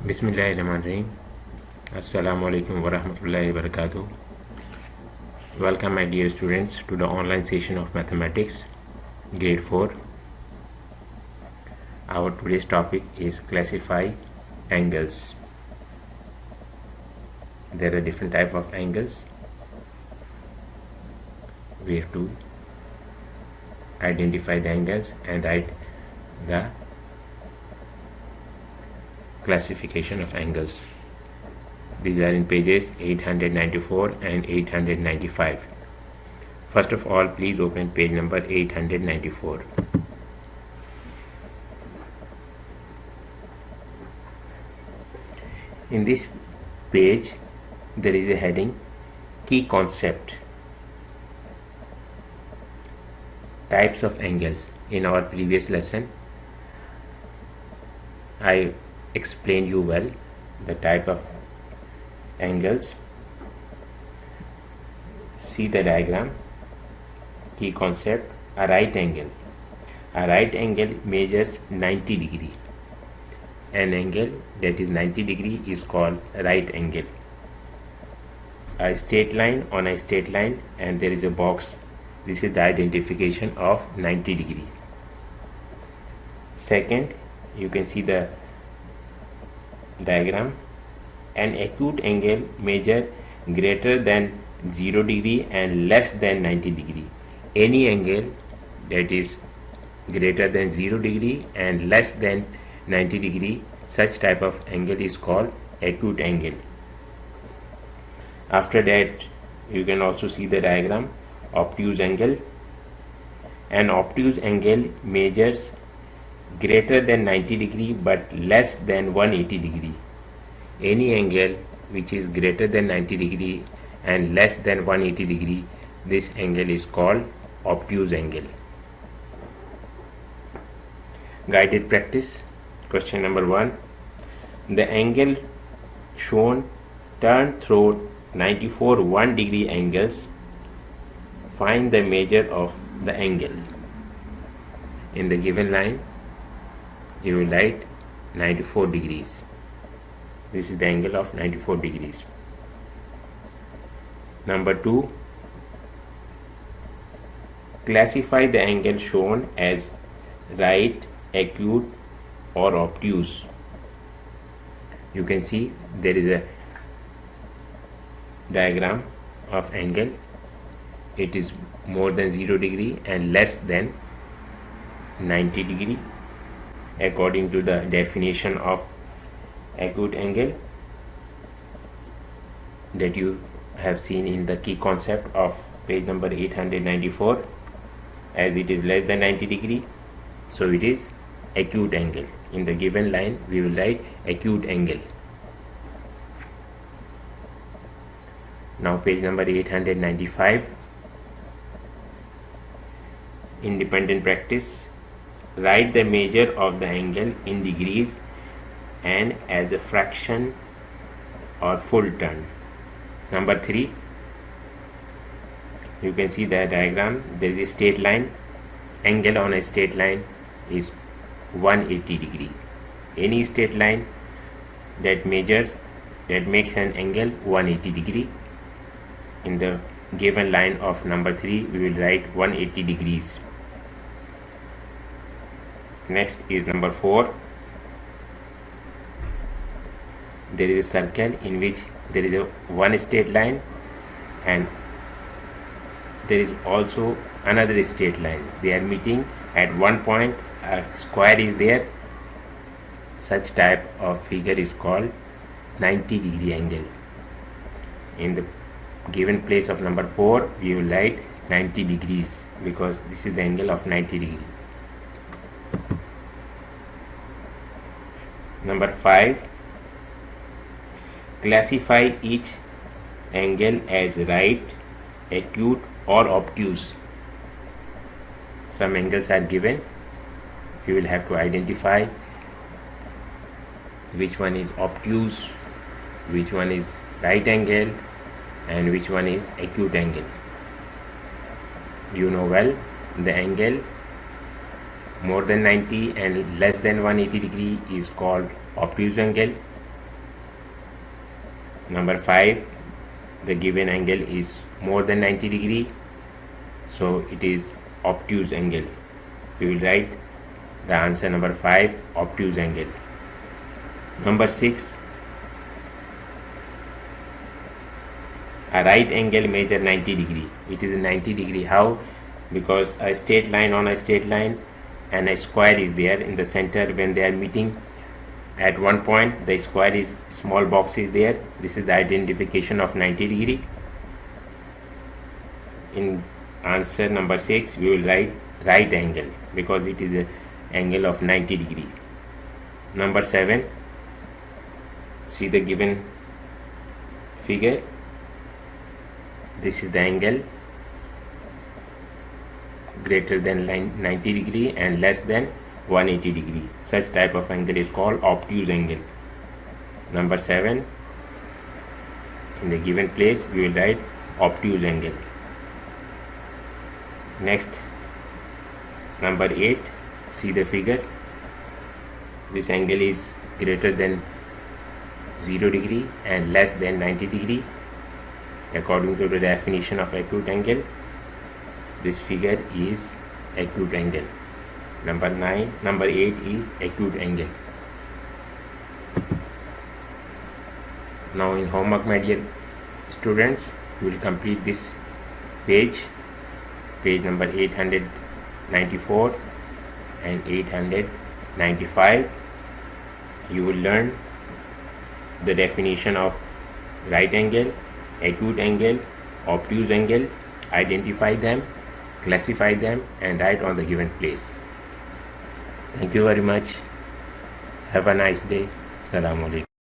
Bismillahirrahmanirrahim. Assalamu alaikum wa rahmatullahi wa barakatuh. Welcome, my dear students, to the online session of mathematics, grade 4. Our today's topic is classify angles. There are different types of angles. We have to identify the angles and write the classification of angles. These are in pages 894 and 895. First of all, please open page number 894. In this page, there is a heading, Key Concept. Types of angles. In our previous lesson, I explained you well the type of angles. See the diagram. Key concept: a right angle. A right angle measures 90 degree. An angle that is 90 degree is called right angle. A straight line on a straight line, and there is a box. This is the identification of 90 degree. Second, you can see the diagram. An acute angle measure greater than 0 degree and less than 90 degree. Any angle that is greater than 0 degree and less than 90 degree, such type of angle is called acute angle. After that, you can also see the diagram, obtuse angle. An obtuse angle measures greater than 90 degree but less than 180 degree. Any angle which is greater than 90 degree and less than 180 degree, this angle is called obtuse angle. Guided practice. Question number 1. The angle shown turn through 94 1 degree angles. Find the measure of the angle. In the given line, you will write 94 degrees. This is the angle of 94 degrees. Number 2. Classify the angle shown as right, acute or obtuse. You can see there is a diagram of angle. It is more than 0 degree and less than 90 degree according to the definition of acute angle that you have seen in the key concept of page number 894. As it is less than 90 degree, so it is acute angle. In the given line, we will write acute angle. Now page number 895. Independent practice. Write the measure of the angle in degrees and as a fraction or full turn. Number 3. You can see the diagram. There is a straight line. Angle on a straight line is 180 degree. Any straight line that makes an angle 180 degree. In the given line of number 3, we will write 180 degrees. Next is number 4. There is a circle in which there is a one straight line and there is also another straight line. They are meeting at one point. A square is there. Such type of figure is called 90 degree angle. In the given place of number 4, we will write 90 degrees because this is the angle of 90 degree. Number 5. Classify each angle as right, acute or obtuse. Some angles are given. You will have to identify which one is obtuse, which one is right angle and which one is acute angle. You know well the angle more than 90 and less than 180 degree is called obtuse angle, Number 5, the given angle is more than 90 degree, so it is obtuse angle. We will write the answer number 5, obtuse angle. Number 6, a right angle measure 90 degree. It is a 90 degree. How? Because a straight line on a straight line and a square is there in the center. When they are meeting at one point, the square is small box is there. This is the identification of 90 degree. In answer number 6, we will write right angle because it is an angle of 90 degree. Number 7, see the given figure. This is the angle greater than 90 degree and less than 180 degree. Such type of angle is called obtuse angle. Number 7, in the given place we will write obtuse angle. Next, number 8, see the figure. This angle is greater than 0 degree and less than 90 degree. According to the definition of acute angle, this figure is acute angle. Number 8 is acute angle. Now in homework, my dear students, you will complete this page number 894 and 895. You will learn the definition of right angle, acute angle, obtuse angle, identify them, classify them and write on the given place. Thank you very much. Have a nice day. Assalamu alaikum.